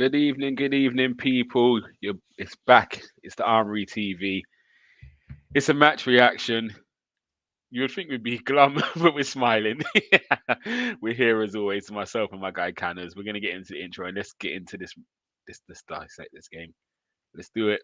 Good evening, people. It's back. It's the Armoury TV. It's a match reaction. You would think we'd be glum, but we're smiling. We're here as always, myself and my guy Canners. We're gonna get into the intro and let's get into this dissect this game. Let's do it.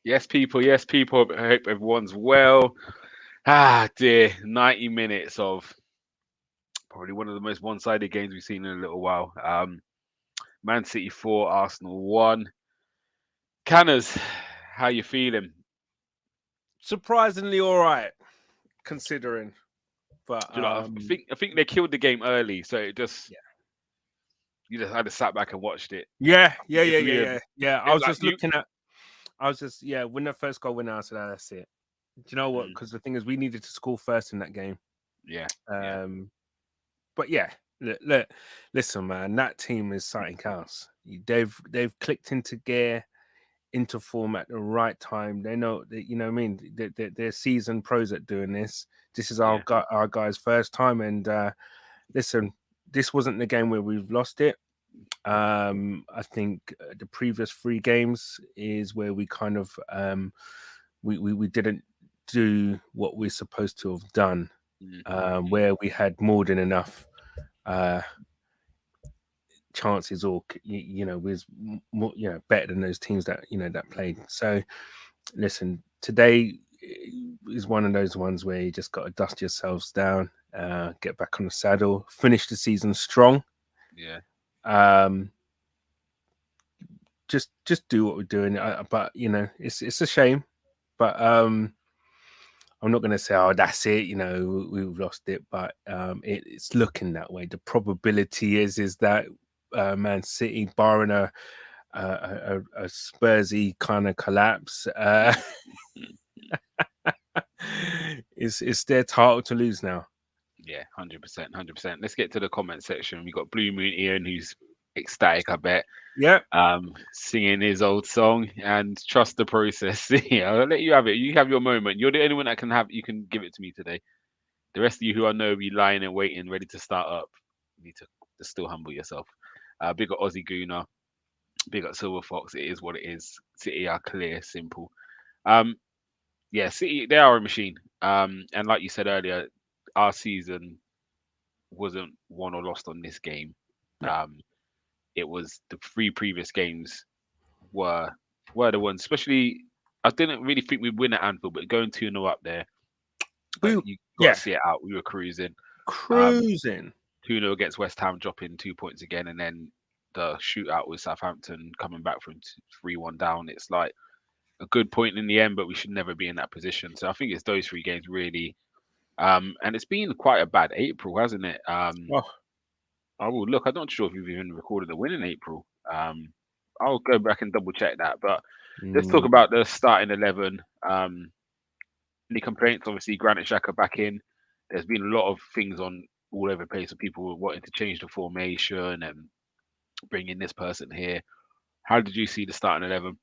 Yes, people. Yes, people. I hope everyone's well. Ah, dear. 90 minutes of probably one of the most one-sided games we've seen in a little while. Man City 4, Arsenal 1. Canners, how you feeling? Surprisingly all right, considering. But Do you know, I think they killed the game early, so it just yeah, you just had to sat back and watched it. yeah. If we I was like just you, looking at. I was just when the first goal went out, I said, "That's it." Do you know what? mm, Because the thing is, we needed to score first in that game. yeah, yeah, But yeah, look, listen, man, that team is something else. They've clicked into gear, into form at the right time. They know that, you know what I mean. They're seasoned pros at doing this. This is yeah, our guys' first time, and listen, this wasn't the game where we've lost it. I think the previous three games is where we kind of we didn't do what we're supposed to have done, where we had more than enough chances, or was more, better than those teams that that played. So listen, today is one of those ones where you just got to dust yourselves down, get back on the saddle, finish the season strong. yeah. Um, just do what we're doing. But it's a shame. But I'm not going to say, oh, that's it. We've lost it. But it's looking that way. The probability is that Man City, barring a Spursy kind of collapse, it's their title to lose now. Yeah, 100%, 100%. Let's get to the comment section. We got Blue Moon Ian, who's ecstatic, I bet. Yeah. Singing his old song and trust the process. Yeah, I'll let you have it. You have your moment. You're the only one that can have. You can give it to me today. The rest of you who I know be lying and waiting, ready to start up, you need to still humble yourself. Big up Aussie Gooner. Big up Silver Fox. It is what it is. City are clear, simple. Um, yeah, City, they are a machine. And like you said earlier, our season wasn't won or lost on this game. No. It was the three previous games were the ones. Especially, I didn't really think we'd win at Anfield, but going 2-0 up there, but you got to see it out. We were cruising. Cruising. 2-0 against West Ham, dropping 2 points again, and then the shootout with Southampton coming back from 3-1 down. It's like a good point in the end, but we should never be in that position. So I think it's those three games really. And it's been quite a bad April, hasn't it? Oh, I will look. I'm not sure if you've even recorded a win in April. I'll go back and double check that. But let's talk about the starting 11. Any complaints? Obviously, Granit Xhaka back in. There's been a lot of things on all over the place of people wanting to change the formation and bring in this person here. How did you see the starting 11?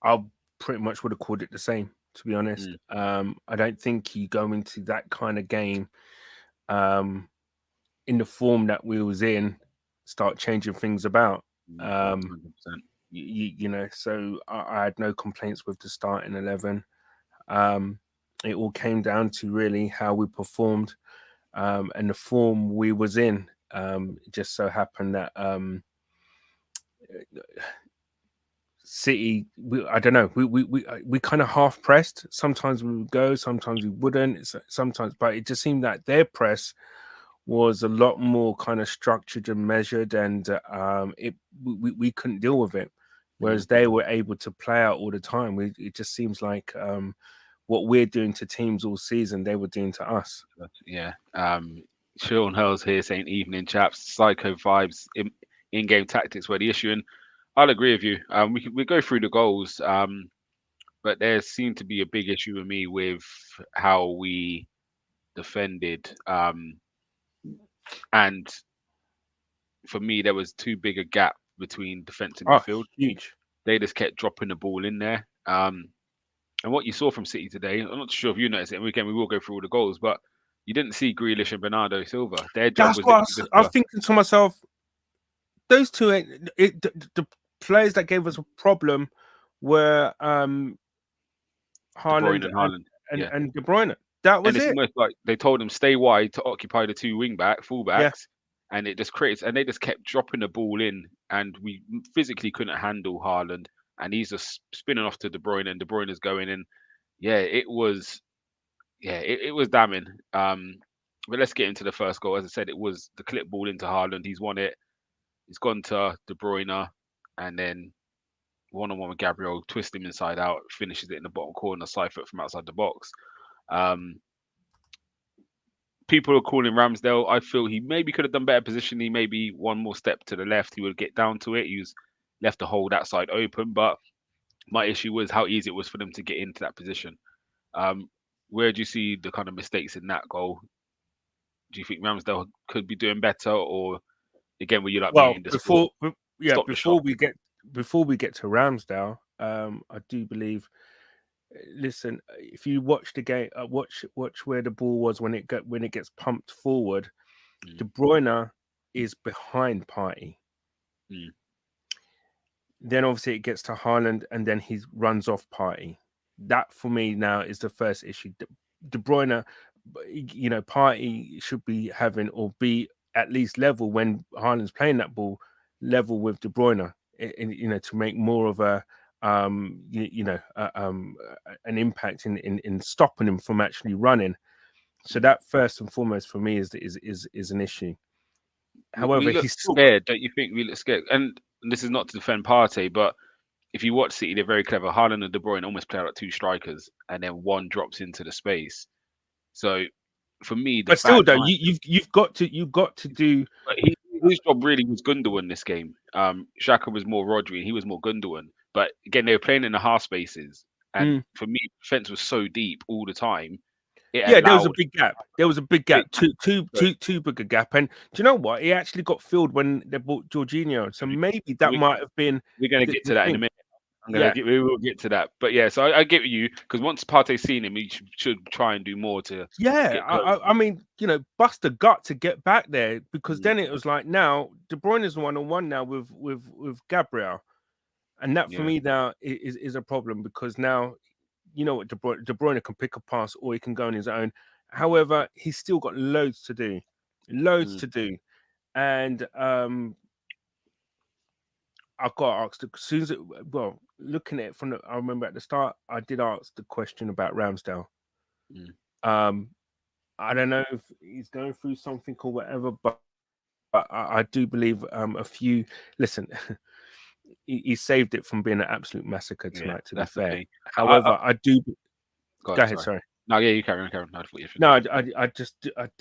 I pretty much would have called it the same, to be honest. I don't think you go into that kind of game in the form that we was in, start changing things about. 100%. So I had no complaints with the starting 11. It all came down to really how we performed and the form we was in. It just so happened that City, I don't know, we kind of half pressed. Sometimes we would go, sometimes we wouldn't. Sometimes, but it just seemed that their press was a lot more kind of structured and measured, and we couldn't deal with it. Mm. whereas they were able to play out all the time. It just seems like what we're doing to teams all season, they were doing to us. Yeah. Sean Hurls here saying evening chaps, psycho vibes in-game tactics were the issue, and I'll agree with you. We go through the goals, but there seemed to be a big issue with me with how we defended, and for me there was too big a gap between defence and Oh, midfield. huge. They just kept dropping the ball in there. And what you saw from City today, I'm not sure if you noticed it. And again, we will go through all the goals, but you didn't see Grealish and Bernardo Silva. Their job That's was what literally just I was thinking to myself. Those two, the players that gave us a problem were De Bruyne Haaland and Haaland. Yeah. and De Bruyne. That And was it's it. almost like they told them stay wide to occupy the two Yeah. fullbacks, and it just creates. And they just kept dropping the ball in, and we physically couldn't handle Haaland, and he's just spinning off to De Bruyne, and De Bruyne is going in. Yeah, it was damning. But let's get into the first goal. As I said, it was the clip ball into Haaland. He's won it. He's gone to De Bruyne, and then one on one with Gabriel, twist him inside out, finishes it in the bottom corner, side foot from outside the box. Um, People are calling Ramsdale. I feel he maybe could have done better positioning. Maybe one more step to the left, he would get down to it. He was left to hold that side open, but my issue was how easy it was for them to get into that position. Um, where do you see the kind of mistakes in that goal? Do you think Ramsdale could be doing better, or again, were you like me Well, and just thought stop the shot? before we get to Ramsdale, I do believe. Listen, if you watch the game, watch where the ball was when it gets pumped forward. De Mm, Bruyne is behind Party. mm, Then obviously it gets to Haaland, and then he runs off Party. That for me now is the first issue. De Bruyne, Party should be having or be at least level when Haaland's playing that ball, level with De Bruyne, to make more of a an impact in stopping him from actually running. So mm. that first and foremost for me is an issue. We However, look he's still got. scared, don't you think? We look scared, and this is not to defend Partey, but if you watch City, they're very clever. Haaland and De Bruyne almost play like two strikers, and then one drops into the space. So for me, the But still, fact though, like you've got to do. but his job really was Gundogan this game. Xhaka was more Rodri, and he was more Gundogan. But again, they were playing in the half spaces, and Mm, for me, defense was so deep all the time. It yeah, there was a allowed big gap. There was a big big gap, too big a gap. And do you know what? He actually got filled when they bought Jorginho. So maybe that we, might have been we're going to get the to that in a thing. minute. Yeah, We will get to that. But yeah, so I get you because once Partey's seen him, he should try and do more to yeah. get close. I mean, bust a gut to get back there because Mm, then it was like now De Bruyne is 1-on-1 now with Gabriel, and that for yeah. me now is a problem because now you know what De Bruyne can pick a pass or he can go on his own. However, he's still got loads Mm, to do, and I've got to ask. As soon as looking at it from I remember at the start, I did ask the question about Ramsdale. mm, Um, I don't know if he's going through something or whatever, but I do believe a few. Listen, he saved it from being an absolute massacre yeah, tonight. To be that's the fair, thing. however, I do. Go Go on, ahead. sorry. Sorry. No, yeah, you carry on, carry on. I thought you No, finished.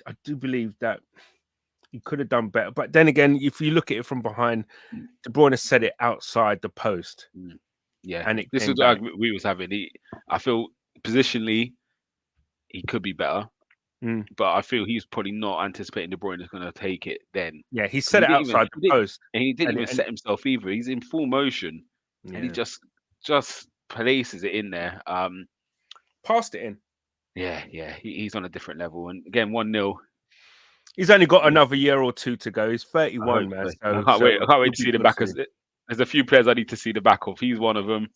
I do believe that he could have done better. But then again, if you look at it from behind, De Bruyne set it outside the post, Mm, yeah, and it this came is the back. argument we was having. I feel positionally he could be better, Mm. but I feel he's probably not anticipating De Bruyne is going to take it then Yeah, he because set it outside the post, he didn't and even set himself either. He's in full motion and he yeah, just places it in there. passed it in. Yeah, he's on a different level. And again, 1-0. He's only got another year or two to go. He's I hope 31, man. so. So I can't wait he'll to be see the good back. soon. There's a few players I need to see the back of. He's one of them.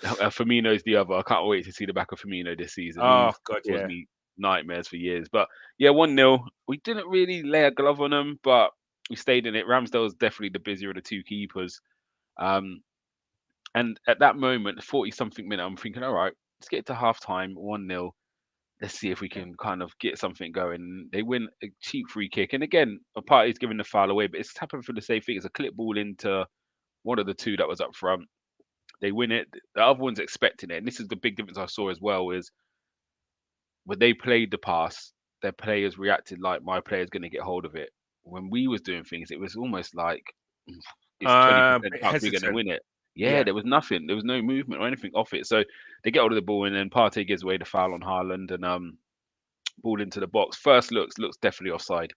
Firmino's the other. I can't wait to see the back of Firmino this season. Oh He's God, caused yeah. me nightmares for years. But yeah, 1-0. We didn't really lay a glove on them, but we stayed in it. Ramsdale's definitely the busier of the two keepers. Um, and at that moment, 40 something minute, I'm thinking, all right, let's get to half time, 1-0. Let's see if we can kind of get something going. They win a cheap free kick. And again, a party's giving the foul away, but it's happened for the same thing. It's a clip ball into one of the two that was up front. They win it. The other one's expecting it, and this is the big difference I saw as well. Is when they played the pass, their players reacted like my player's going to get hold of it. When we was doing things, it was almost like "Mm, it's 20% Bit chance we're going to hesitant. win it. Yeah, Yeah. there was nothing. There was no movement or anything off it. So they get hold of the ball, and then Partey gives away the foul on Haaland, and ball into the box. First looks definitely offside.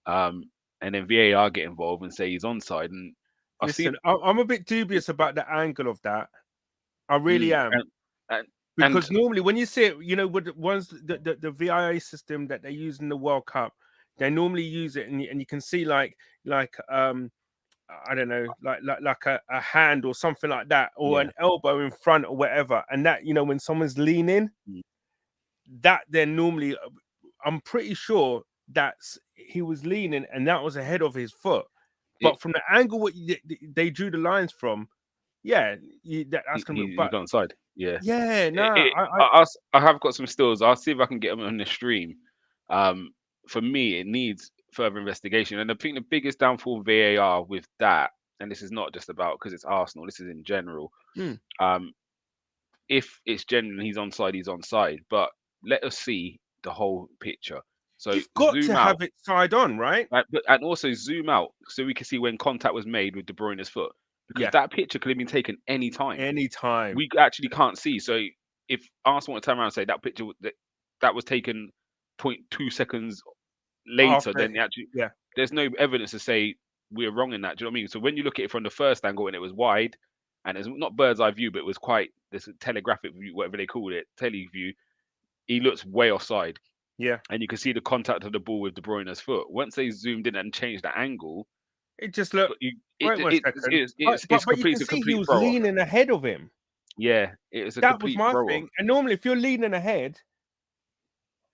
Um, and then VAR get involved and say he's onside. And I've seen Listen, I'm a bit dubious about the angle of that. I really mm, am. and and Because normally when you see it, you know, with the ones the VIA system that they use in the World Cup, they normally use it, and you can see like I don't know, like a hand or something like that, or yeah, an elbow in front or whatever, and that, you know, when someone's leaning, mm, that then normally, I'm pretty sure that's he was leaning and that was ahead of his foot, it, but from the angle what they drew the lines from, yeah, that's gonna be, he's but onside. Yeah. yeah, It, nah, it, I have got some stills. I'll see if I can get them on the stream. Um, for me, it needs further investigation. And I think the biggest downfall of VAR with that, and this is not just about because it's Arsenal, this is in general. hmm. Um, if it's genuine, he's onside, he's onside. But let us see the whole picture. So You've got zoom to out, have it side on, right? and also zoom out so we can see when contact was made with De Bruyne's foot, because Yeah, that picture could have been taken any time. anytime. We actually can't see. So if Arsenal want to turn around and say that picture that was taken 0.2 seconds later, After, then actually yeah, there's no evidence to say we're wrong in that. Do you know what I mean? So when you look at it from the first angle and it was wide, and it's not bird's eye view, but it was quite this telegraphic view, whatever they called it, tele view. He looks way offside, yeah. and you can see the contact of the ball with De Bruyne's foot. Once they zoomed in and changed the angle, It just looked. you, Wait one second. it's But you complete. can It's a see he complete was throw off. leaning ahead of him. Yeah, it's a That was complete my throw off. thing. And normally, if you're leaning ahead,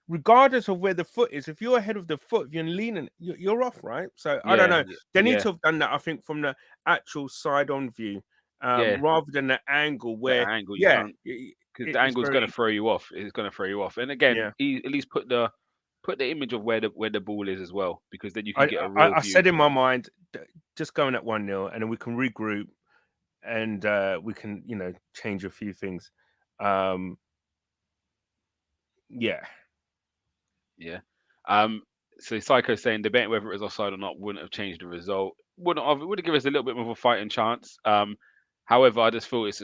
regardless of where the foot is, if you're ahead of the foot, if you're leaning, you're off, right? So I don't Yeah, know. They need yeah, to have done that, I think, from the actual side-on view, yeah. rather than the angle The where, angle you yeah, can't, because the it's angle is going to very, throw you off. It's going to throw you off. And again, yeah. he at least put the image of where the ball is as well, because then you can get a real I view. said in my mind, just going at 1-0, and then we can regroup, and we can, you know, change a few things. Um, yeah, Yeah. Um. So Psycho saying debating whether it was offside or not wouldn't have changed the result. Wouldn't have. It would have given us a little bit more of a fighting chance. However, I just feel it's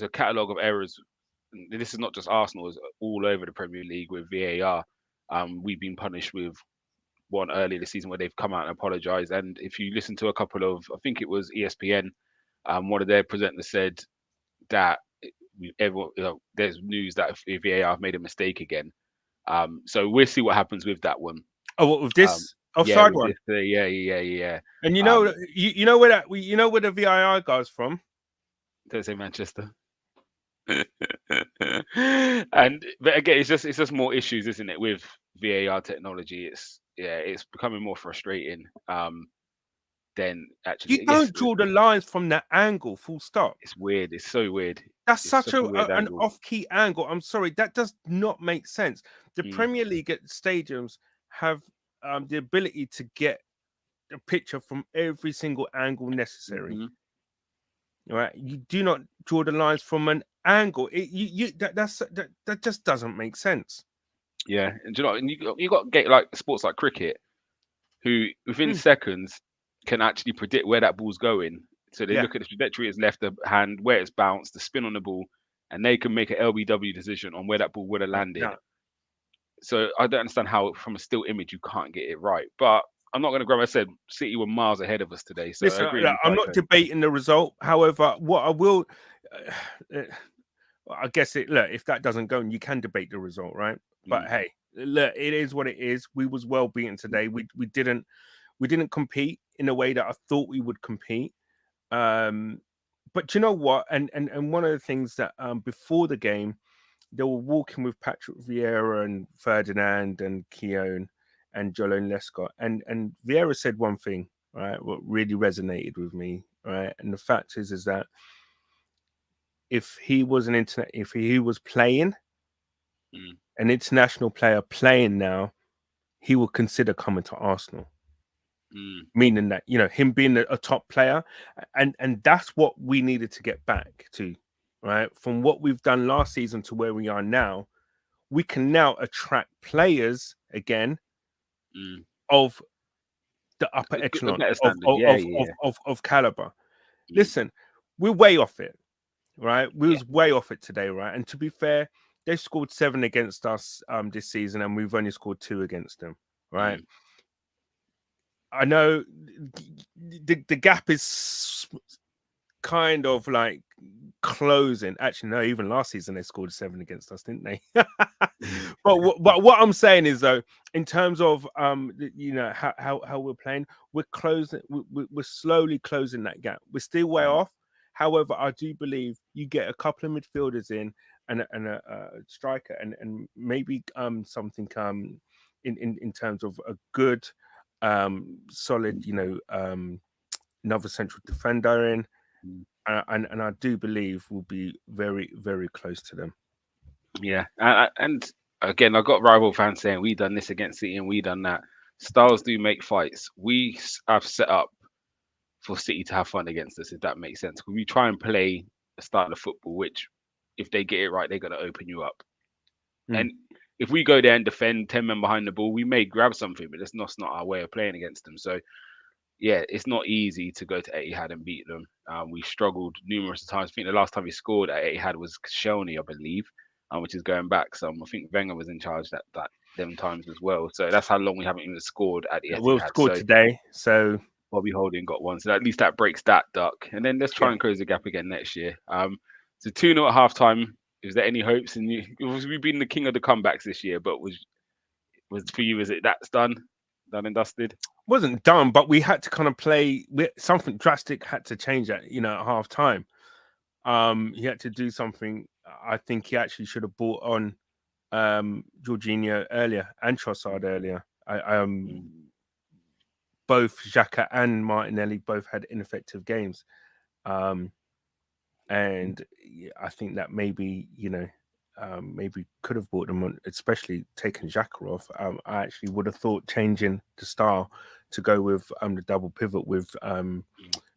a catalogue of errors. This is not just Arsenal; it's all over the Premier League with VAR. We've been punished with one earlier this season where they've come out and apologized. And if you listen to a couple of, I think it was ESPN, one of their presenters said that everyone, there's news that if VAR have made a mistake again. So we'll see what happens with that one. oh, what with Um, this yeah, offside with one? this, yeah. And you know, Um, you know where that, you know where the VIR goes from. don't say Manchester. And but again, it's just more issues, isn't it, with VAR technology? It's becoming more frustrating. Than You actually, yes, don't draw the lines from that angle, full stop. it's weird. It's so weird. That's It's such such a weird an angle. off-key angle. I'm sorry, that does not make sense. The Mm, Premier League at stadiums have the ability to get a picture from every single angle necessary. hmm Right? You do not draw the lines from an angle. That just doesn't make sense. Yeah, and do you know, and you got to get like sports like cricket, who within Hmm, seconds can actually predict where that ball's going. So they yeah, look at the trajectory it's left the hand, where it's bounced, the spin on the ball, and they can make an LBW decision on where that ball would have landed. no. So I don't understand how from a still image you can't get it right. But I'm not going to grab. I said City were miles ahead of us today, so I Listen, agree with look, you, I'm not Psycho. debating the result. However, what I will, uh, I guess it. Look, if that doesn't go, and you can debate the result, right? But Mm, hey, look, it is what it is. We was well beaten today. We didn't compete in a way that I thought we would compete. Um, but you know what? And one of the things that before the game, they were walking with Patrick Vieira and Ferdinand and Keown and Jolon Lescott, and Vieira said one thing, right? What really resonated with me, right? And the fact is that if he was if he was playing, mm. an international player playing now, he would consider coming to Arsenal. Mm, meaning that him being a top player, and that's what we needed to get back to, right? From what we've done last season to where we are now, we can now attract players again mm. of the upper A echelon better standard. Yeah, yeah, yeah. of caliber. Mm, Listen, we're way off it, right? We yeah. was way off it today, right? And to be fair, they scored 7 against us this season, and we've only scored 2 against them, right? Mm, I know the gap is kind of like closing. Actually, no, even last season they scored 7 against us, didn't they? mm, But what I'm saying is though, in terms of how we're playing, we're closing. We're slowly closing that gap. We're still way mm, off. However, I do believe you get a couple of midfielders in and a striker, and maybe something in terms of a good solid another central defender in, mm. and I do believe we'll be very, very close to them. Yeah. And again, I got rival fans saying we done this against City and we done that. Styles do make fights. Have set up for City to have fun against us, if that makes sense. We try and play a style of football which, if they get it right, they're gonna open you up. Mm. And if we go there and defend 10 men behind the ball, we may grab something, but that's not our way of playing against them. So yeah, it's not easy to go to Etihad and beat them. We struggled numerous times. I think the last time we scored at Etihad was Koscielny, I believe, which is going back some. I think Wenger was in charge that them times as well. So that's how long we haven't even scored at the We'll Etihad. score So today, so Bobby Holding got one. So at least that breaks that duck. And then let's try yeah. and close the gap again next year. So 2-0 at half time. Is there any hopes? And we've been the king of the comebacks this year, but was for you, is it that's done and dusted? Wasn't done, but we had to kind of play. Something drastic had to change at at half time. He had to do something. I think he actually should have brought on Jorginho earlier and Trossard earlier. Mm, Both Xhaka and Martinelli both had ineffective games. Um, and I think that maybe maybe could have brought them on, especially taking Xhaka off. I actually would have thought changing the style to go with the double pivot with mm,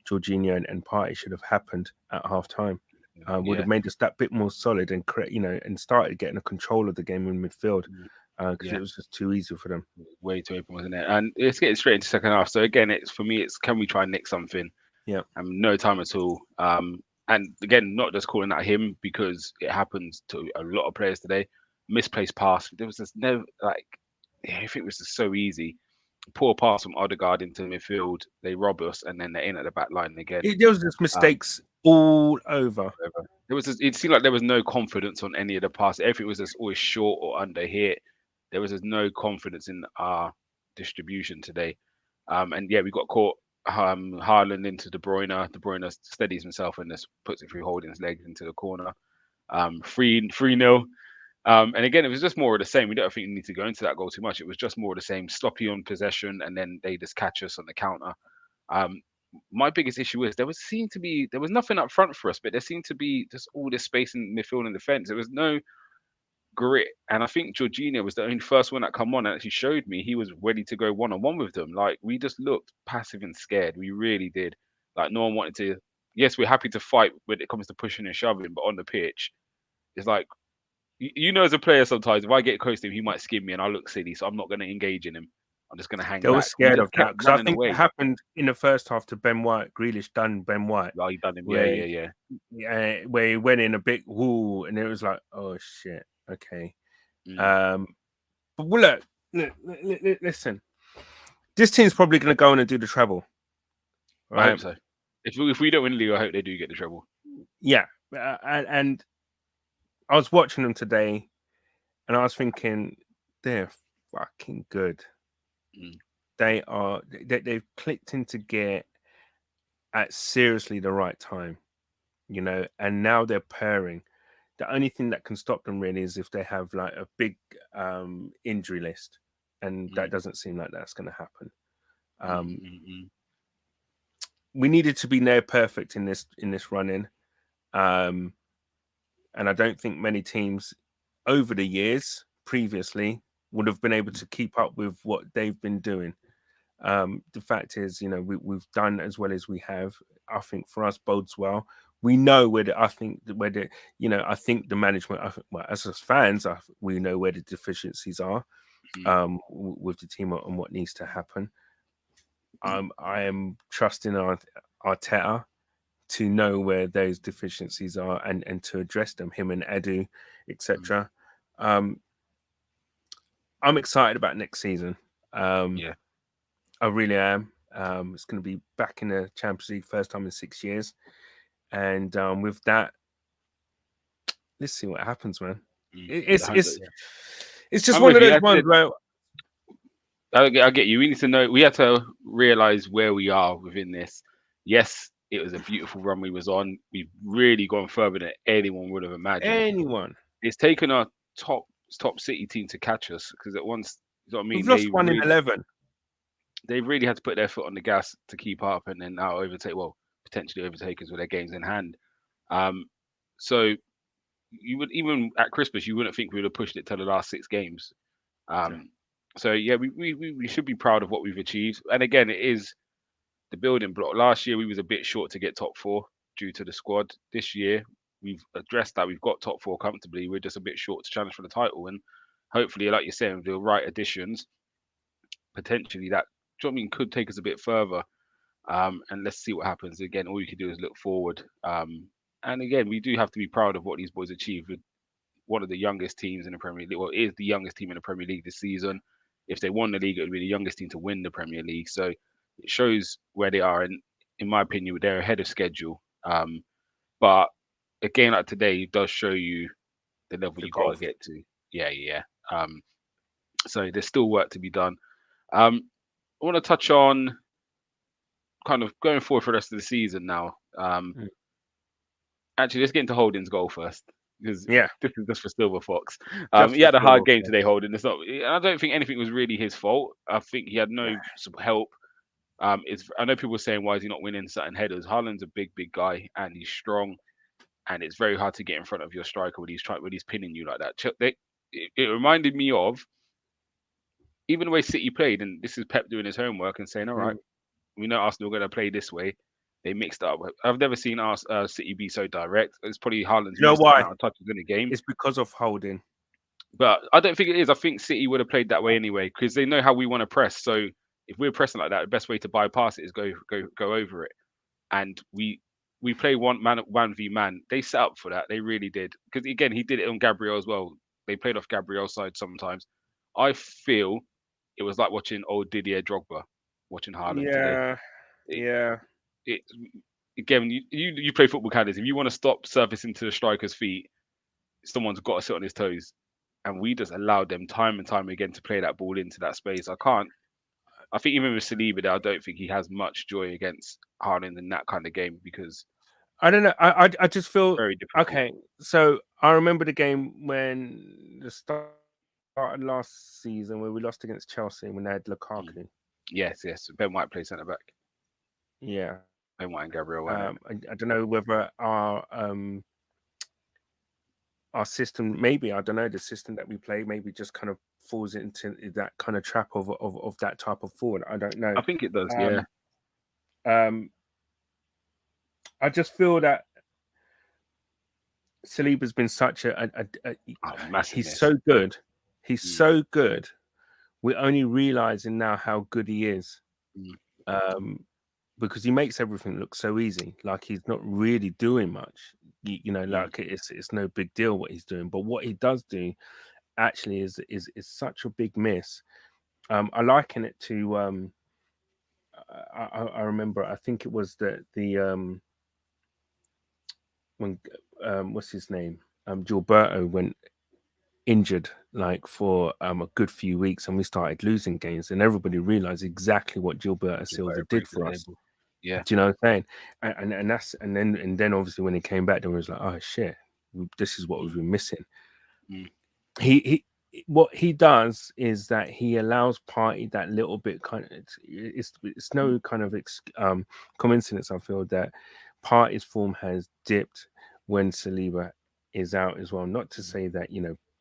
Jorginho and Partey should have happened at half time. Would yeah. have made us that bit more solid and and started getting a control of the game in midfield Mm, because yeah. it was just too easy for them. Way too open, wasn't it? And it's getting straight into second half. So again, it's for me, it's can we try and nick something? Yeah, No time at all. And again, not just calling out him because it happens to a lot of players today. Misplaced pass. There was just never like, yeah, I think it was just so easy. Poor pass from Odegaard into midfield. They rob us, and then they're in at the back line again. there was just Um, mistakes all over. There was just, it seemed like there was no confidence on any of the passes. Everything was just always short or under hit. There was just no confidence in our distribution today. And yeah, we got caught Haaland into De Bruyne. De Bruyne steadies himself and just puts it through Holding's legs into the corner. 3-0. And again, it was just more of the same. We don't think we need to go into that goal too much. It was just more of the same, sloppy on possession, and then they just catch us on the counter. Um, my biggest issue is there was nothing up front for us, but there seemed to be just all this space in midfield and defence. There was no grit, and I think Jorginho was the only first one that come on and actually showed me he was ready to go one on one with them. Like we just looked passive and scared. We really did. Like no one wanted to. Yes, we're happy to fight when it comes to pushing and shoving, but on the pitch, it's like as a player sometimes if I get close to him, he might skim me and I look silly, so I'm not going to engage in him. I'm just going to hang They were back. We scared just of that kept because I running think it away. happened in the first half to Ben White. Grealish done Ben White, Oh, he done him. Yeah, where yeah, yeah. where he went in a big woo, and it was like, oh shit, okay. Mm. Um, but listen, this team's probably going to go on and do the treble, I hope right? so. If we don't win the league, I hope they do get the treble. Yeah, and I was watching them today, and I was thinking they're fucking good. Mm. They are. They've clicked into gear at seriously the right time, and now they're pairing. The only thing that can stop them really is if they have like a big injury list, and that Mm. doesn't seem like that's going to happen. Mm. Um, Mm. Mm. we needed to be near perfect in this run-in, um, and I don't think many teams over the years previously would have been able to keep up with what they've been doing. The fact is, we've done as well as we have. I think for us bodes well. We know where the, I think the- where the I think the management. Well, as us fans, we know where the deficiencies are Mm, with the team and what needs to happen. I am trusting Arteta to know where those deficiencies are and to address them. Him and Edu, mm, etc. Um, I'm excited about next season. Um, yeah. I really am. It's going to be back in the Champions League, first time in 6 years, and with that, let's see what happens, man. Mm, It, yeah, it's 100, it's yeah. it's just I'm one with of you. those I ones said, where I get you. We need to know. We have to realize where we are within this. Yes, it was a beautiful run we was on. We've really gone further than anyone would have imagined. anyone It's taken our top City team to catch us because at once, you know what I we've mean. lost one in 11. They really had to put their foot on the gas to keep up, and then now overtake. Well, potentially overtake us with their games in hand. Um, so you would even at Christmas, you wouldn't think we would have pushed it to the last 6 games. No. Um, so yeah, we should be proud of what we've achieved. And again, it is the building block. Last year we was a bit short to get top four due to the squad. This year we've addressed that. We've got top four comfortably. We're just a bit short to challenge for the title. And hopefully, like you're saying, with the right additions, potentially that do you know what I mean could take us a bit further. And let's see what happens. Again, all you can do is look forward. And again, we do have to be proud of what these boys achieved with one of the youngest teams in the Premier League. Well, it is the youngest team in the Premier League this season. If they won the league, it would be the youngest team to win the Premier League. So it shows where they are. And in my opinion, they're ahead of schedule. But a game like today does show you the level The you got to growth. get to. Yeah, yeah. So there's still work to be done. Um, I want to touch on kind of going forward for the rest of the season now. Mm. Actually, let's get into Holding's goal first because Yeah, this is just for Silver Fox. just He for had a hard silver. game today, Holding. It's not. I don't think anything was really his fault. I think he had no help. I know people are saying why is he not winning certain headers. Haaland's a big guy and he's strong, and it's very hard to get in front of your striker when he's pinning you like that. It reminded me of even the way City played, and this is Pep doing his homework and saying, "All right, Mm. we know Arsenal are going to play this way." They mixed up. I've never seen City be so direct. It's probably Haaland's You know most why? amount of touches in the game. It's because of holding. But I don't think it is. I think City would have played that way anyway because they know how we want to press. So if we're pressing like that, the best way to bypass it is go over it. And we play one v man. They set up for that. They really did. Because again, he did it on Gabriel as well. They played off Gabriel's side sometimes. I feel it was like watching old Didier Drogba watching Haaland today. Yeah, It, yeah. it again, you play football, Candice. If you want to stop surfacing to the striker's feet, someone's got to sit on his toes. And we just allowed them time and time again to play that ball into that space. I can't. I think even with Saliba, there, I don't think he has much joy against Haaland in that kind of game because I don't know. I just feel very difficult. okay. So I remember the game when the start of last season where we lost against Chelsea when they had Lukaku. Mm. Yes, yes. Ben White plays centre back. Yeah. Ben White and Gabriel won it. I don't know whether our system, maybe I don't know, the system that we play maybe just kind of falls into that kind of trap of that type of forward. I don't know. I think it does. Yeah. Um, um, I just feel that Saliba's been such Oh, massive he's miss. so good. He's Mm, so good. We're only realizing now how good he is. mm, Um, because he makes everything look so easy. Like he's not really doing much. mm, Like it's no big deal what he's doing. But what he does do actually is such a big miss. I liken it to I remember I think it was the when what's his name Gilberto went injured like for a good few weeks and we started losing games and everybody realized exactly what Gilberto you're Silva better did break the for us. table. Yeah. Do you know what I'm saying? And that's and then obviously when he came back, there was like, oh shit, this is what we've Mm, been missing. mm, He what he does is that he allows Party that little bit kind of it's mm, no kind of coincidence. I feel that Party's form has dipped when Saliba is out as well. Not to mm, say that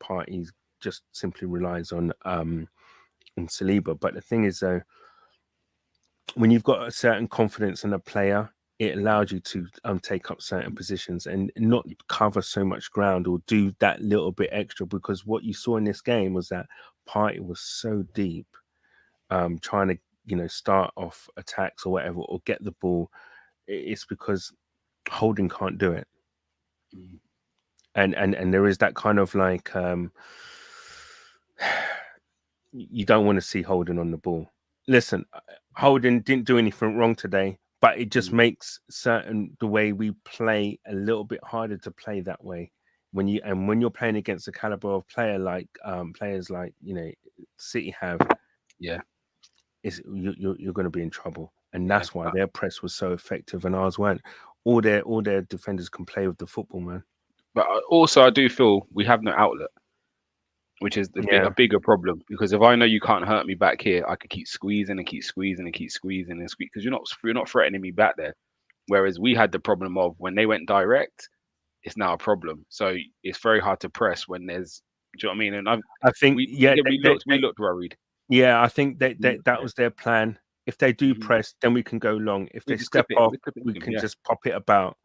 Party just simply relies on Saliba, but the thing is though when you've got a certain confidence in a player, it allows you to take up certain positions and not cover so much ground or do that little bit extra. Because what you saw in this game was that Party was so deep, trying to start off attacks or whatever or get the ball. It's because Holding can't do it, Mm. and there is that kind of like you don't want to see Holding on the ball. Listen, Holding didn't do anything wrong today, but it just Mm. makes certain the way we play a little bit harder to play that way. When you're playing against a caliber of players like City have, Yeah, is you're going to be in trouble, and yeah. that's why their press was so effective and ours weren't. All their defenders can play with the football, man. But also, I do feel we have no outlet, which is a Yeah, bigger problem. Because if I know you can't hurt me back here, I could keep squeezing and keep squeezing and keep squeezing and squeeze because you're not threatening me back there. Whereas we had the problem of when they went direct, it's now a problem. So it's very hard to press when there's. Do you know what I mean? And I think yeah, we looked worried. yeah, I think We looked that scared. was their plan. If they do Hmm. press, then we can go long. If We they just step off, clip it we into him. can Yeah, just pop it about.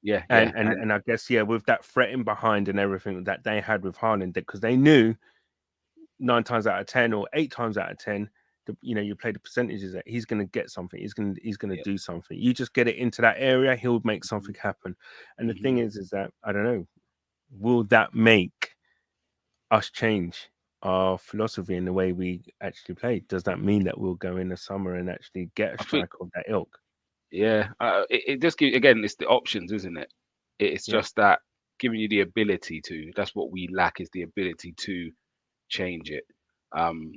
yeah, And yeah, and and and I guess yeah, with that threat in behind and everything that they had with Haaland, because they knew 9 times out of 10 or 8 times out of 10, you play the percentages that he's going to get something. He's going to yeah. do something. You just get it into that area, he'll make Hmm. something happen. And the thing Hmm. is that I don't know, will that make us change our philosophy in the way we actually play? Does that mean that we'll go in the summer and actually get a I think striker of that ilk? yeah. It just gives again. It's the options, isn't it? It's Yeah, just that giving you the ability to. That's what we lack is the ability to change it. Um,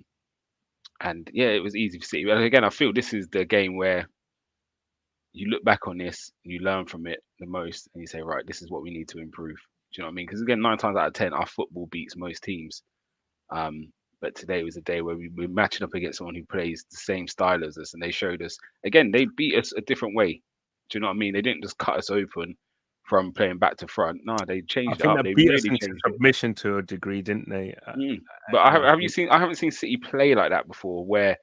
and yeah, it was easy to see. But again, I feel this is the game where you look back on this, you learn from it the most, and you say, right, this is what we need to improve. Do you know what I mean? Because again, 9 times out of 10, our football beats most teams. Um, but today was a day where we were matching up against someone who plays the same style as us, and they showed us again they beat us a different way. Do you know what I mean? They didn't just cut us open from playing back to front. No, they I changed it think up. they They beat us really into changed it. submission to a degree, didn't they? Mm. But And I have you think seen? I haven't seen City play like that before, where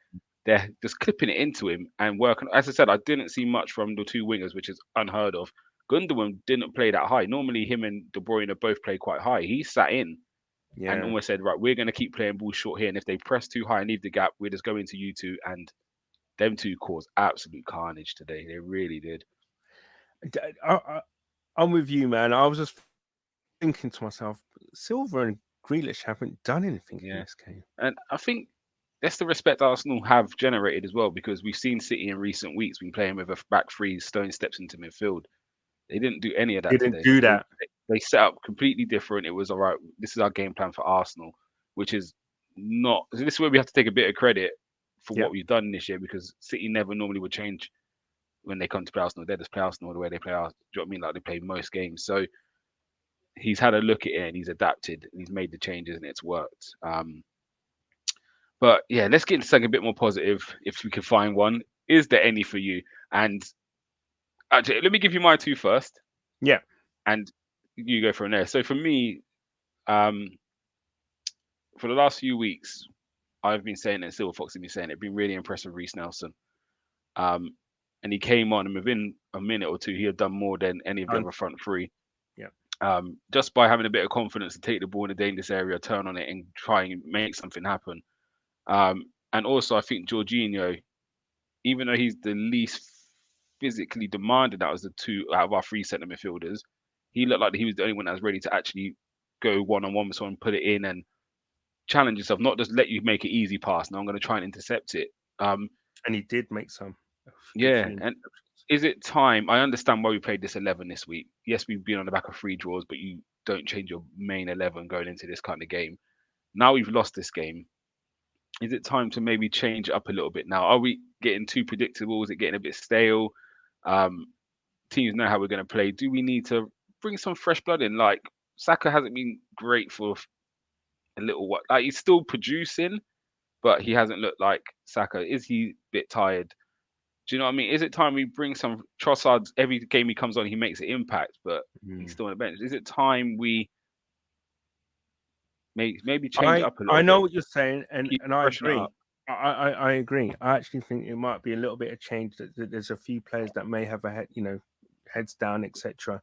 they're just clipping it into him and working. As I said, I didn't see much from the two wingers, which is unheard of. Gundogan didn't play that high. Normally, him and De Bruyne both play quite high. He sat in and yeah. almost said, "Right, we're going to keep playing ball short here, and if they press too high and leave the gap, we're just going to you two." And them two caused absolute carnage today. They really did. D- I'm with you, man. I was just thinking to myself, Silver and Grealish haven't done anything in Yeah, this game. and I think that's the respect Arsenal have generated as well because we've seen City in recent weeks been playing with a back three, Stone steps into midfield. They didn't do any of that Didn't today. do They that. they set up completely different. It was all right. This is our game plan for Arsenal, which is not. So this is where we have to take a bit of credit for what Yep. we've done this year because City never normally would change when they come to play Arsenal. They just play Arsenal the way they play Arsenal. Do you know what I mean? Like they play most games. So he's had a look at it and he's adapted and he's made the changes and it's worked. But yeah, let's get into something a bit more positive if we can find one. Is there any for you? And actually, let me give you my two first, Yeah. and you go from there. So for me, um, for the last few weeks, I've been saying it, Silver Fox has been saying it, been really impressed with Reece Nelson. Um, and he came on, and within a minute or two, he had done more than any of the Done. other front three. Yeah. Just by having a bit of confidence to take the ball in a dangerous area, turn on it, and try and make something happen. And also, I think Jorginho, even though he's the least physically demanded out of the two out of our three centre midfielders, he looked like he was the only one that was ready to actually go one on one with someone, put it in, and challenge yourself, not just let you make an easy pass. Now I'm going to try and intercept it. Um, And he did make some good yeah, few and interceptions. is it time? I understand why we played this 11 this week. Yes, we've been on the back of three draws, but you don't change your main 11 going into this kind of game. Now we've lost this game. Is it time to maybe change it up a little bit now? Are we getting too predictable? Is it getting a bit stale? Um, Teams know how we're going to play. Do we need to bring some fresh blood in? Like Saka hasn't been great for a little while. Like he's still producing, but he hasn't looked like Saka. Is he a bit tired? Do you know what I mean? Is it time we bring some Trossard's every game he comes on, he makes an impact, but he's Mm. still on the bench. Is it time we maybe change it I up a little I know bit, what you're saying, and keep and I freshen it agree. up? I agree. I actually think it might be a little bit of change. That there's a few players that may have a head, heads down, etc.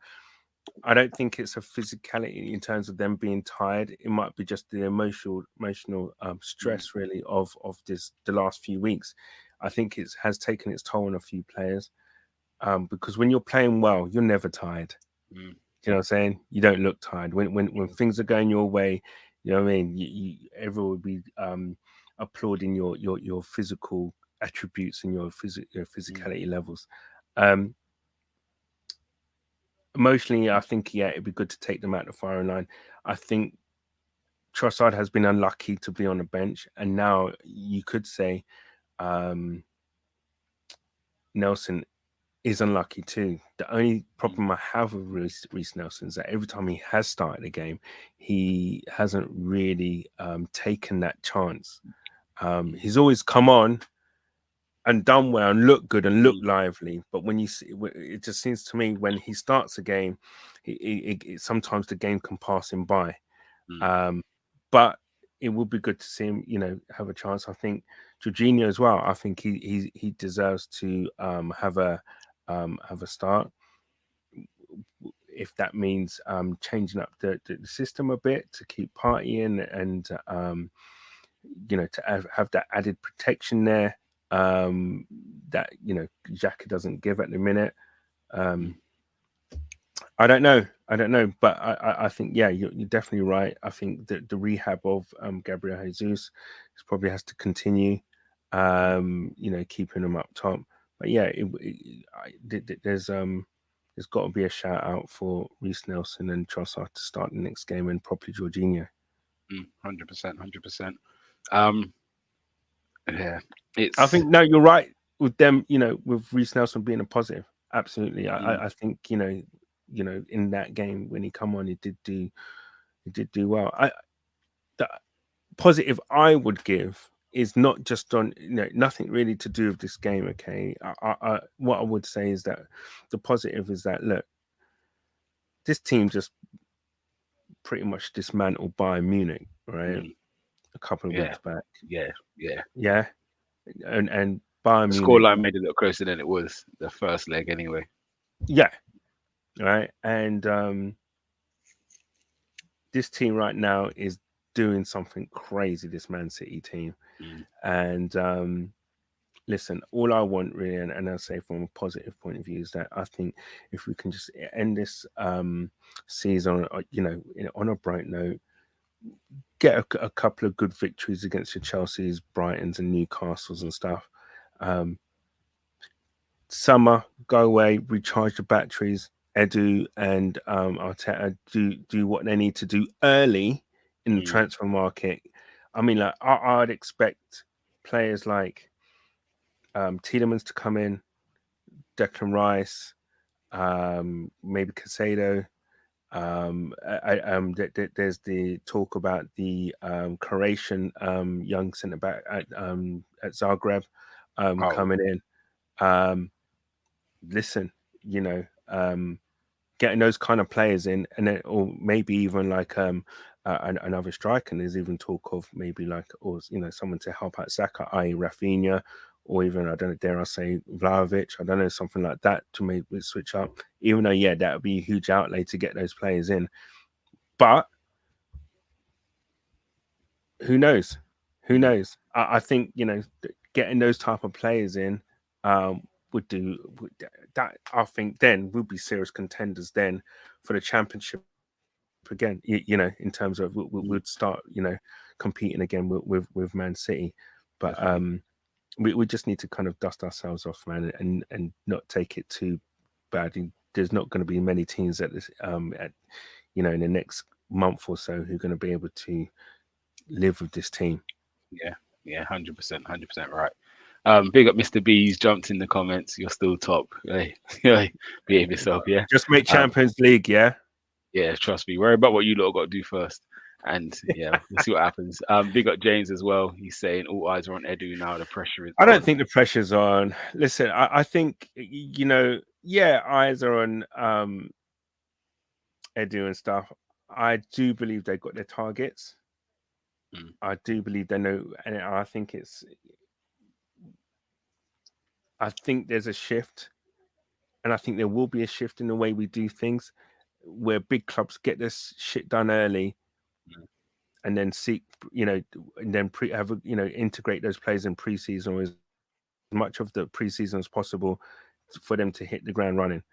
I don't think it's a physicality in terms of them being tired. It might be just the emotional Mm, stress really of the last few weeks. I think it has taken its toll on a few players. Because when you're playing well, you're never tired. mm, You know what I'm saying? You don't look tired when yeah, things are going your way. You know what I mean? Everyone will be applauding your physical attributes and your mm, physicality levels. Um, Emotionally, I think it'd be good to take them out the firing line. I think Trossard has been unlucky to be on the bench, and now you could say um, Nelson is unlucky too. The only mm, problem I have with Reece Nelson is that every time he has started a game, he hasn't really taken that chance. mm, He's always come on and done well and looked good and looked mm, lively. But when you see, it just seems to me when he starts a game, sometimes the game can pass him by. mm, Um, but it would be good to see him, have a chance. I think Jorginho as well. I think he deserves to have a start. If that means changing up the system a bit to keep partying and to have that added protection there that Xhaka doesn't give at the minute. mm, Um, I don't know. I don't know, but I think yeah, you're definitely right. I think that the rehab of Gabriel Jesus probably has to continue. Keeping him up top. But yeah, there's got to be a shout out for Reece Nelson and Trossard to start the next game, and probably Jorginho. 100%, 100%. Um, yeah, I it's think no, you're right with them. With Reece Nelson being a positive, absolutely. mm, I think in that game when he come on, he did do well. The positive I would give is not just on nothing really to do with this game. Okay, what I would say is that the positive is that look, this team just pretty much dismantled Bayern Munich, right? mm, A couple of yeah, weeks back, yeah, yeah. yeah, and Bayern The Munich, scoreline made it look closer than it was the first leg, anyway. yeah, right, and this team right now is doing something crazy. This Man City team, Mm, and listen, all I want really, and I'll say from a positive point of view, is that I think if we can just end this season, on a bright note, get a couple of good victories against the Chelseas, Brightons, and Newcastles and stuff. Um, Summer, go away, recharge the batteries. Edu and Arteta do what they need to do early in the mm, transfer market. I mean, like I'd expect players like Tielemans to come in, Declan Rice, maybe Casado. There's the talk about the Croatian young centre back at Zagreb oh, coming in. Um, Listen, you know, um, getting those kind of players in, and then or maybe even like another striker. And there's even talk of maybe like or someone to help out Saka, i.e. Rafinha, or even I don't know, dare I say Vlahovic. I don't know, something like that to maybe switch up. Even though yeah, that would be a huge outlay to get those players in. But who knows? Who mm, knows? I think getting those type of players in would do that. I think then we'll be serious contenders then for the championship again. In terms of we'd mm, start competing again with Man City, but definitely. we just need to kind of dust ourselves off, man, and not take it too badly. There's not going to be many teams at this in the next month or so who are going to be able to live with this team. Yeah, yeah, 100%, 100% right. Big up Mr. B's jumped in the comments. You're still top. Hey, hey, behave yourself, yeah. Just make Um, Champions League, yeah. yeah, trust me. Worry about what you lot got to do first, and yeah, we'll see what happens. Big up James as well. He's saying all eyes are on Edu now. The pressure is I don't on. think the pressure's on. Listen, I think yeah, eyes are on Edu and stuff. I do believe they got their targets. Mm, I do believe they know, and I think there's a shift, and I think there will be a shift in the way we do things, where big clubs get this shit done early, mm, and then seek, and then integrate those players in preseason, or as much of the preseason as possible, for them to hit the ground running.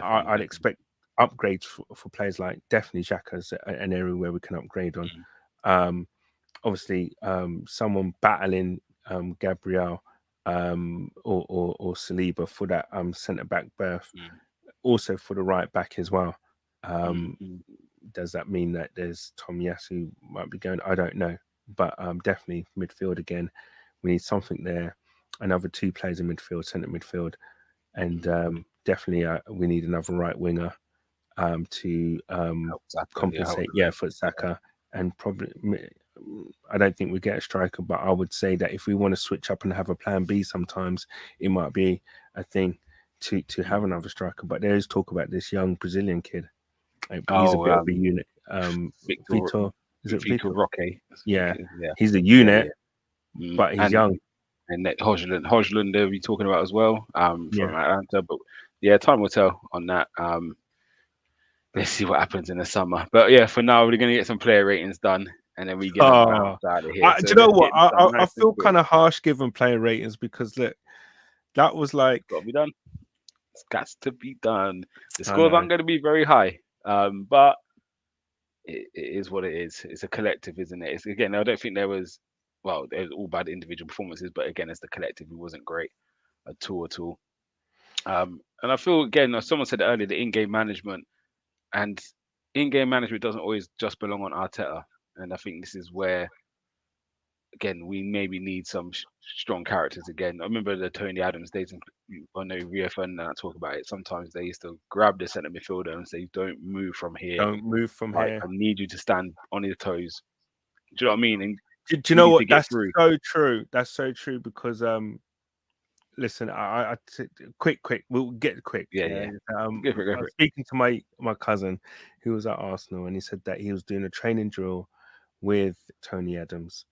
I'd definitely, expect definitely. upgrades for players like definitely Xhaka's an area where we can upgrade on. Mm, Um, Obviously, someone battling Gabriel or Saliba for that centre back berth, mm, also for the right back as well. mm, Um, mm, does that mean that there's Tom Yasu might be going? I don't know, but definitely midfield again. We need something there. Another two players in midfield, centre midfield, and mm. definitely we need another right winger to Help Saka, yeah, help compensate. the Yeah, left. for Yeah. Saka, and probably I don't think we get a striker, but I would say that if we want to switch up and have a plan B, sometimes it might be a thing to Mm. have another striker. But there is talk about this young Brazilian kid. He's a Oh, bit of a unit. Victor Vitor, is it Vitor Vitor? Roque, I think Yeah, it is. Yeah, he's a yeah, unit, yeah. Mm. but he's young. And that Hojlund, we talking about as well, Yeah. from Atlanta. But yeah, time will tell on that. Let's see what happens in the summer. But yeah, for now, we're gonna get some player ratings done, and then we're gonna Oh, bounce out of here. do So you know let's what? get this done I nice and feel quick. kind of harsh giving player ratings because look, that was It's got like, to be done. It's got to be done. The I scores know. aren't going to be very high, but it is what it is. It's a collective, isn't it? It's, again, I don't think there was, well, there's all bad individual performances, but again, as the collective, it wasn't great at all, at all. And I feel again, as someone said earlier, the in-game management and in-game management doesn't always just belong on Arteta. And I think this is where, again, we maybe need some strong characters again. I remember the Tony Adams days, and I know Rio and I talk about it. Sometimes they used to grab the centre midfielder and say, "Don't move from here. Don't move from Like, here. I need you to stand on your toes." Do you know what I mean? And Do you we know need to what? get That's through. so true. That's so true because listen, quick, we'll get quick. Yeah, Yeah. yeah. Go for it. Go I for was it. speaking to my cousin who was at Arsenal, and he said that he was doing a training drill with Tony Adams.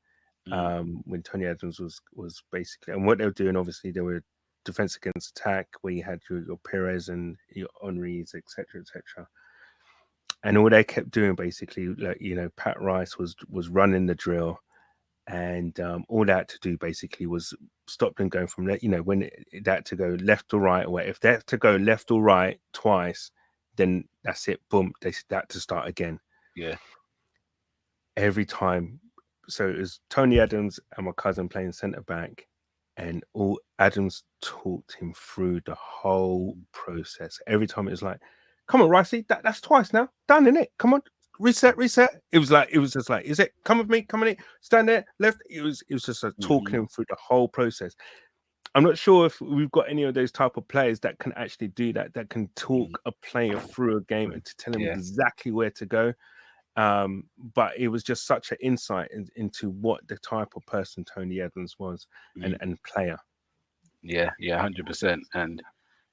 Mm, When Tony Adams was basically, and what they were doing, obviously, they were defense against attack, where you had your Perez and your Henry's, etc., etc. And all they kept doing, basically, like Pat Rice was running the drill, and all they had to do basically was stop them going from when they had to go left or right, or if they had to go left or right twice, then that's it. Boom, they had to start again yeah. every time. So it was Tony Adams and my cousin playing centre back, and all Adams talked him through the whole Mm, process. Every time it was like, "Come on, Ricey, that's twice now, done in it. Come on, reset, reset." It was just like, "Is it? Come with me, come on, in, stand there, left." It was just like talking mhm, him through the whole process. I'm not sure if we've got any of those type of players that can actually do that, that can mhm. talk a player through a game and to tell him Yeah. exactly where to go. But it was just such an insight into what the type of person Tony Evans was, Mm, and player. yeah. Yeah. 100%. And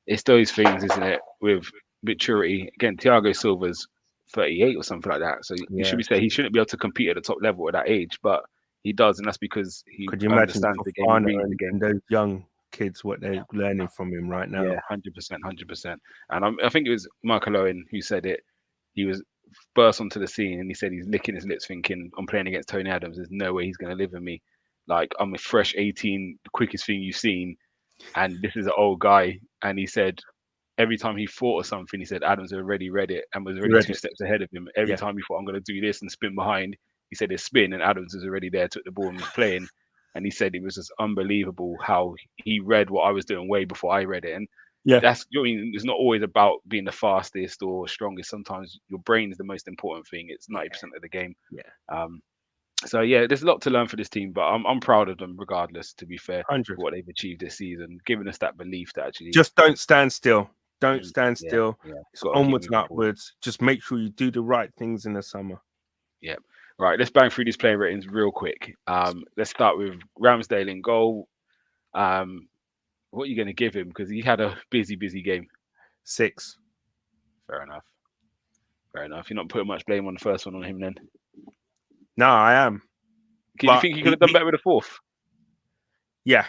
it's those things, isn't it? With maturity. Again, Thiago Silva's 38 or something like that. So you should Yeah. be saying he shouldn't be able to compete at the top level at that age, but he does, and that's because he Could you imagine understands the game, he Fofana reads the game. and those young kids what Yeah. they're learning from him right Yeah, now? 100%, 100%. And I think it was Michael Owen who said it. He was burst onto the scene and he said he's licking his lips, thinking, "I'm playing against Tony Adams. There's no way he's going to live with me. Like I'm a fresh 18, the quickest thing you've seen, and this is an old guy." And he said every time he thought of something, he said Adams already read it and was You already read two it? steps ahead of him. Every Yeah, time he thought, "I'm going to do this and spin behind," he said it's spin, and Adams was already there, took the ball and was playing. And he said it was just unbelievable how he read what I was doing way before I read it. And yeah, that's, you know, I mean, it's not always about being the fastest or strongest. Sometimes your brain is the most important thing. It's yeah, 90% of the game. yeah. Um, so yeah, there's a lot to learn for this team, but I'm proud of them regardless. To be fair, for 100. what they've achieved this season, giving us that belief that actually, Just don't stand still. Don't stand yeah, still. yeah, It's got to keep onwards and moving forward. upwards. Just make sure you do the right things in the summer. Yeah. Right, let's bang through these player ratings real quick. Let's start with Ramsdale in goal. Um, what are you going to give him? Because he had a busy game. 6. Fair enough. Fair enough. You're not putting much blame on the first one on him then. No, I am. Do you but think he could have done better with the fourth? yeah.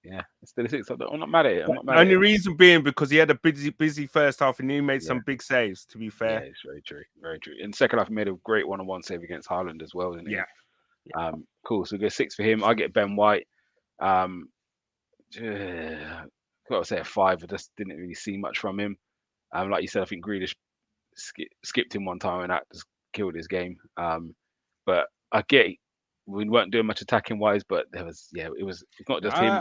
Yeah, it's still a six. I'm not mad at it. I'm The not mad at only it. reason being because he had a busy first half and he made Yeah, some big saves. To be yeah, fair, it's very true. Very true. In second half, he made a great one-on-one save against Haaland as well, didn't he? yeah, yeah. Cool. So we go 6 for him. I get Ben White. Um, Got to say a 5. I just didn't really see much from him. Like you said, I think Grealish skipped him one time and that just killed his game. But I get we weren't doing much attacking wise, but there was it's not just him.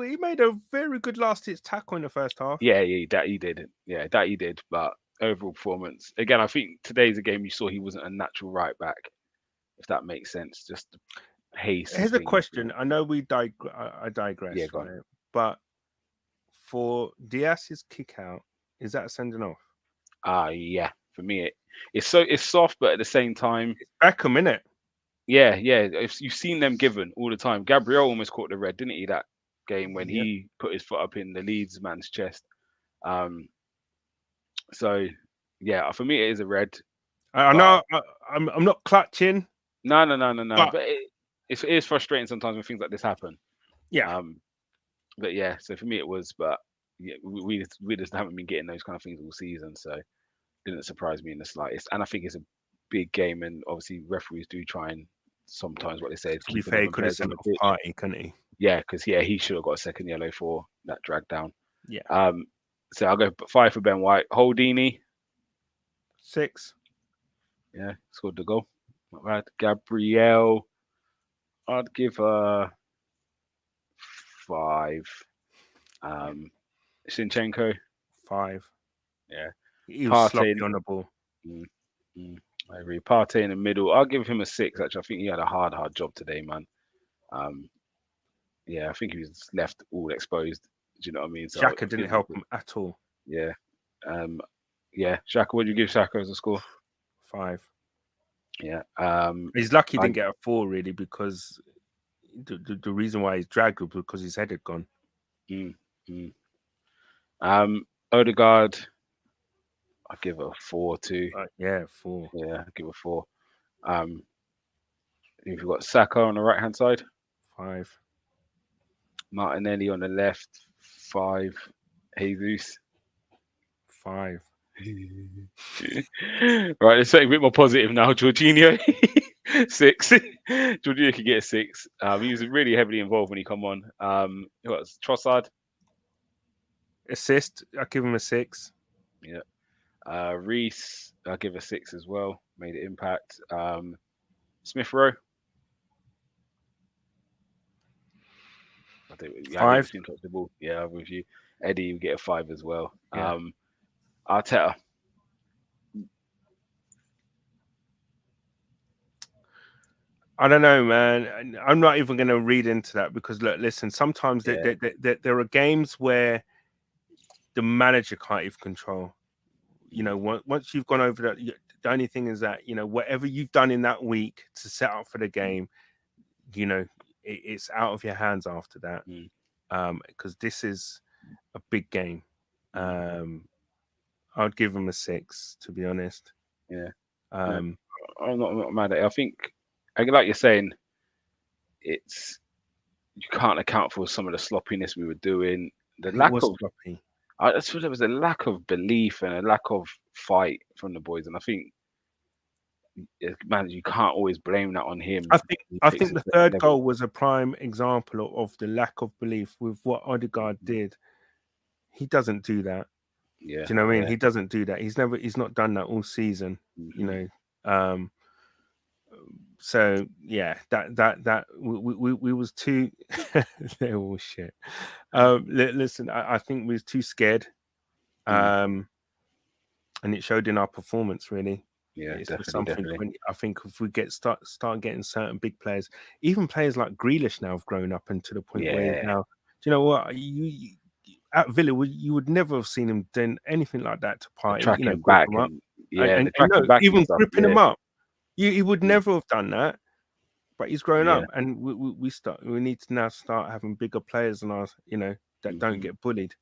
He made a very good last hit tackle in the first half. Yeah, that he did. Yeah, that he did. But overall performance again, I think today's a game you saw he wasn't a natural right back, if that makes sense. Just the pace and Here's a things. question. I know I Yeah, digress go from on. it, but for Diaz's kick out, is that a sending off? Yeah. For me, it's soft, but at the same time, It's Beckham, innit? yeah. If you've seen them given all the time, Gabriel almost caught the red, didn't he? That game when Yeah. he put his foot up in the Leeds man's chest. Um, so yeah, for me it is a red, I but know I'm not clutching, no. but But it is frustrating sometimes when things like this happen. yeah, Um, but yeah, so for me it was, but yeah, we just haven't been getting those kind of things all season, so it didn't surprise me in the slightest. And I think it's a big game, and obviously referees do try and sometimes what they say is to be keep fair, he 11 could have players on sent the off pitch. Party, couldn't he? Yeah, because yeah, he should have got a second yellow for that drag down. Yeah. So I'll go 5 for Ben White. Holdini, 6. yeah, scored the goal. Not bad. Gabrielle, I'd give a 5. Um, Shinchenko, 5. yeah. He was sloppy Partey, on the ball. mm, mm, I agree. Partey in the middle, I'll give him a 6. Actually, I think he had a hard job today, man. Um, yeah, I think he was left all exposed. Do you know what I mean? So Xhaka I'll didn't give him a help 6. him at all. Yeah. Um, yeah. Shaka, what do you give Shaka as a score? 5. Yeah. He's lucky he I didn't get a 4 really because the reason why he's dragged was because his head had gone. mm, mm. Odegaard, I give it a 4 too. Yeah, 4. Yeah, I give it a 4. Um, if you've got Saka on the right hand side, 5. Martinelli on the left, 5. Jesus. 5. Right, let's say a bit more positive now. Jorginho, 6. Jorginho could get a 6. He was really heavily involved when he come on. Who else? Trossard. Assist, I give him a 6. Yeah. Reese, I'll give a 6 as well. Made an impact. Smith Rowe. I think I didn't 5. seem to touch the ball. Yeah, I'm with you. Eddie, you get a 5 as well. Yeah. Arteta. I don't know, man. I'm not even going to read into that because look, listen. Sometimes Yeah. there are games where the manager can't even control. You know, once you've gone over that, the only thing is that whatever you've done in that week to set up for the game, it's out of your hands after that. Because this is a big game. I'd give him a 6, to be honest. Yeah. Um, I'm not mad at it. I think, like you're saying, it's you can't account for some of the sloppiness we were doing. The and it lack was of, sloppy. I just feel there was a lack of belief and a lack of fight from the boys, and I think, man, you can't always blame that on him. He I takes think a the certain third level. goal was a prime example of the lack of belief with what Odegaard did. He doesn't do that. Yeah, Do you know what I mean? yeah. He doesn't do that. He's not done that all season. Mhm. So yeah, that we was too. They're all shit. Listen, I think we was too scared. And it showed in our performance. Really, Yeah, it's just something. definitely. When I think if we start getting certain big players, even players like Grealish now have grown up, and to the point where he's Yeah, now. Do you know what you at Villa, you would never have seen him doing anything like that to the Party. tracking Grip back him up, and and yeah, and, the and no, tracking back and even stuff. gripping Yeah, him up. He would mm, never have done that. But he's grown yeah. up, and we need to now start having bigger players in our, that don't Mhm. get bullied.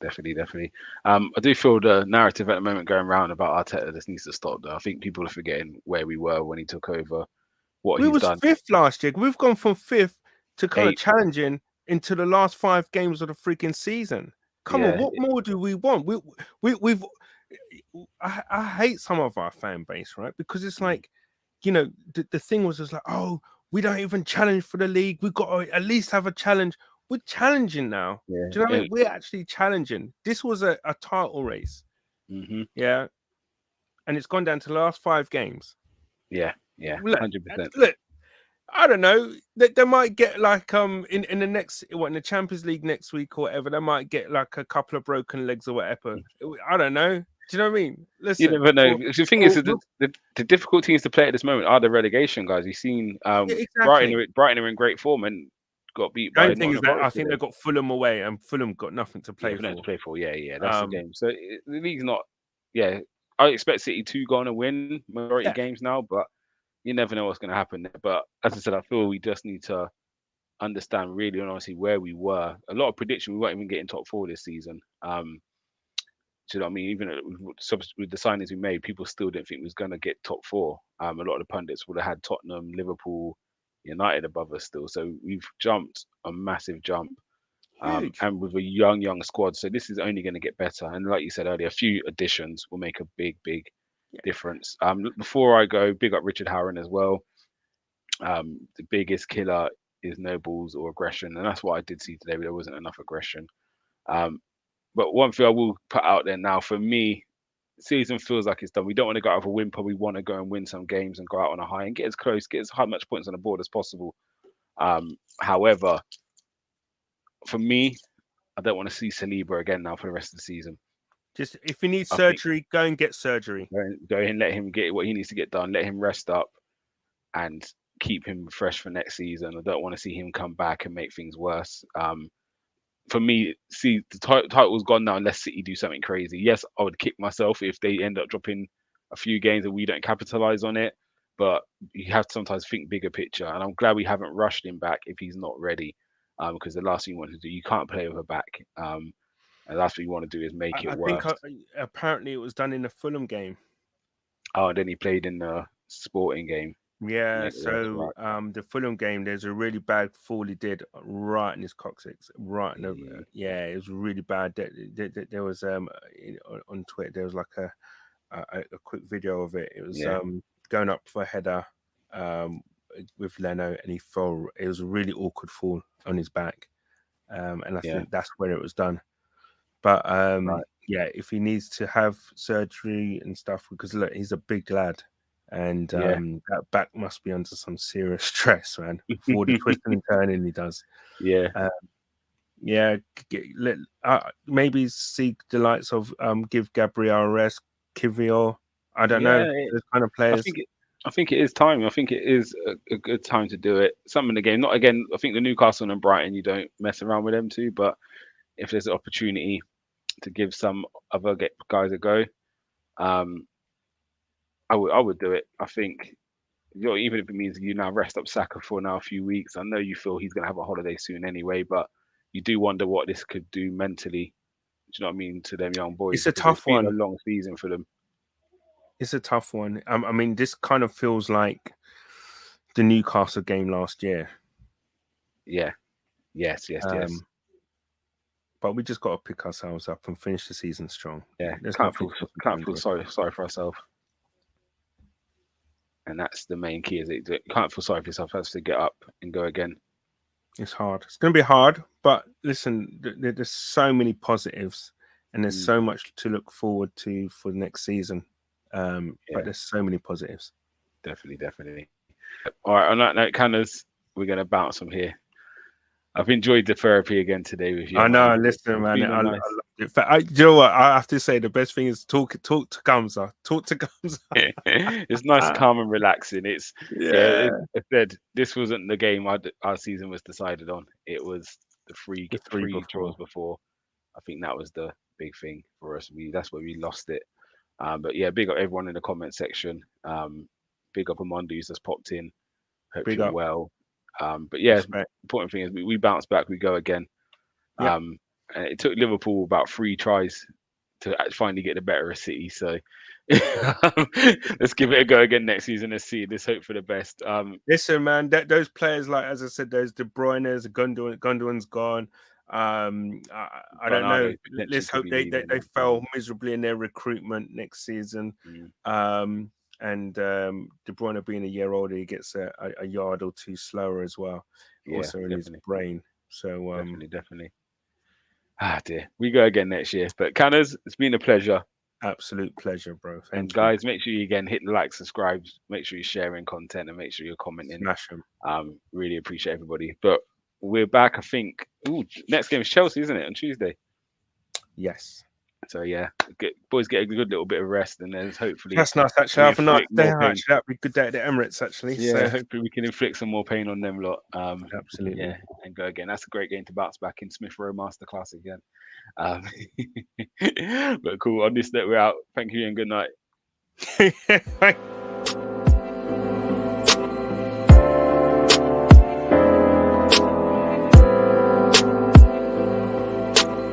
Definitely. I do feel the narrative at the moment going around about Arteta this needs to stop. Though I think people are forgetting where we were when he took over, what We he's was done. fifth last year. We've gone from fifth to kind of Eight, challenging into the last 5 games of the freaking season. Come on, yeah, what more do we want? We've. I hate some of our fan base, right? Because it's mm, like, the thing was just like, oh, we don't even challenge for the league. We've got to at least have a challenge. We're challenging now. yeah, Do you know what I mean? We're actually challenging. This was a title race. mm-hmm, Yeah. And it's gone down to the last 5 games. yeah, Look, 100%. look, I don't know. They might get like in the next in the Champions League next week or whatever. They might get like a couple of broken legs or whatever. I don't know. Do you know what I mean? You Listen, never know. The thing is, or the difficult teams to play at this moment are the relegation guys. You've seen yeah, Brighton. exactly. Brighton are in great form and got beat The by only thing is Nottingham that I Forest think they've today. got Fulham away, and Fulham got nothing to Yeah, play for them to for. play for. Yeah, that's the Um, game. So the league's not. Yeah, I expect City to go on and win majority yeah, games now, but you never know what's going to happen there. But as I said, I feel we just need to understand really and honestly where we were. A lot of prediction we weren't even getting top four this season. Do you know what I mean? Even with the signings we made, people still didn't think we was going to get top four. A lot of the pundits would have had Tottenham, Liverpool, United above us still. So we've jumped a massive jump, huge. and with a young squad. So this is only going to get better. And like you said earlier, a few additions will make a big Yeah, difference. Before I go, big up Richard Howard as well. The biggest killer is no balls or aggression, and that's what I did see today. There wasn't enough aggression. Um, but one thing I will put out there now for me, season feels like it's done. We don't want to go out with a whimper. We want to go and win some games and go out on a high and get as close, get as high much points on the board as possible. However, for me, I don't want to see Saliba again now for the rest of the season. just if you need I think surgery, go and get surgery. go and let him get what he needs to get done. Let him rest up and keep him fresh for next season. I don't want to see him come back and make things worse. For me, see the title's gone now unless City do something crazy. Yes, I would kick myself if they end up dropping a few games and we don't capitalize on it. But you have to sometimes think bigger picture, and I'm glad we haven't rushed him back if he's not ready. Because the last thing you want to do, you can't play with a back. And the last thing you want to do is make it I think worse. apparently it was done in the Fulham game. Oh, and then he played in the Sporting game to Yeah, make it worse, so right? the Fulham game, there's a really bad fall he did right in his coccyx, right in the Yeah, yeah, it was really bad. There was on Twitter there was like a quick video of it. It was yeah, going up for a header um with Leno, and he fell. It was a really awkward fall on his back, and I yeah, think that's where it was done. But right, yeah, if he needs to have surgery and stuff, because look, he's a big lad, and yeah, that back must be under some serious stress, man, for the twisting and turning he does. yeah, Uh, yeah, maybe seek the likes of give Gabriel a rest, Kivior. I don't know yeah. those kind of I players. think I think it is time. I think it is a good time to do it. Some in the game, not again. I think the Newcastle and Brighton, you don't mess around with them too. But if there's an opportunity to give some other guys a go, um, I would do it. I think even if it means you now rest up Saka for now a few weeks. I know you feel he's gonna have a holiday soon anyway, but you do wonder what this could do mentally. Do you know what I mean to them young boys It's a because it's tough been a one. long season for them. It's a tough one. I mean, this kind of feels like the Newcastle game last year. Yeah. Yes. Um, but we just got to pick ourselves up and finish the season strong. Yeah. There's Can't nothing feel else we can't can feel do. sorry for ourselves. And that's the main key. Is it you can't feel sorry for yourself. Has to get up and go again. It's hard. It's going to be hard, but listen, there's so many positives, and there's Mm, so much to look forward to for the next season. But yeah, there's so many positives. definitely. All right. On that note, Canners, we're gonna bounce from here. I've enjoyed the therapy again today with you, I man. know. Listen, It's man. been a I nice. in fact, you know what? I have to say the best thing is talk to Gumsa. Talk to Gumsa. It's nice, calm, and relaxing. It's yeah. Yeah, I said this wasn't the game our season was decided on. It was the the three three draws before. before. I think that was the big thing for us. That's where we lost it. But yeah, big up everyone in the comment section. Big up Amondo who's just popped in. Hope Big you're up, well. But yeah, respect. important thing is we bounce back. We go again. Yep. Um, It took Liverpool about 3 tries to finally get the better of City. So let's give it a go again next season. Let's see. Let's hope for the best. Listen, man, those players, like as I said, those De Bruyne's, Gundogan's gone. I don't know. Bernardo potentially Let's could hope be they leaving. fail miserably in their recruitment next season. Mm, And De Bruyne being a year older, he gets a yard or two slower as well, yeah, also in his definitely, brain. So definitely. Ah, dear. We go again next year. But Canners, it's been a pleasure. absolute pleasure, bro. And Thank you. guys, make sure you again hit the like, subscribe, make sure you're sharing content, and make sure you're commenting. Smash them. Really appreciate everybody. But we're back, I think. Ooh, next game is Chelsea, isn't it? On Tuesday. Yes. So yeah, boys get a good little bit of rest, and then hopefully That's nice, actually. we Have a nice inflict day. more pain. Actually, that'd be a good day at the Emirates, actually. Yeah, So, hopefully we can inflict some more pain on them lot. absolutely. Yeah, and go again. That's a great game to bounce back in Smith Rowe Masterclass again. Um, but cool. On this note, we're out. Thank you and good night.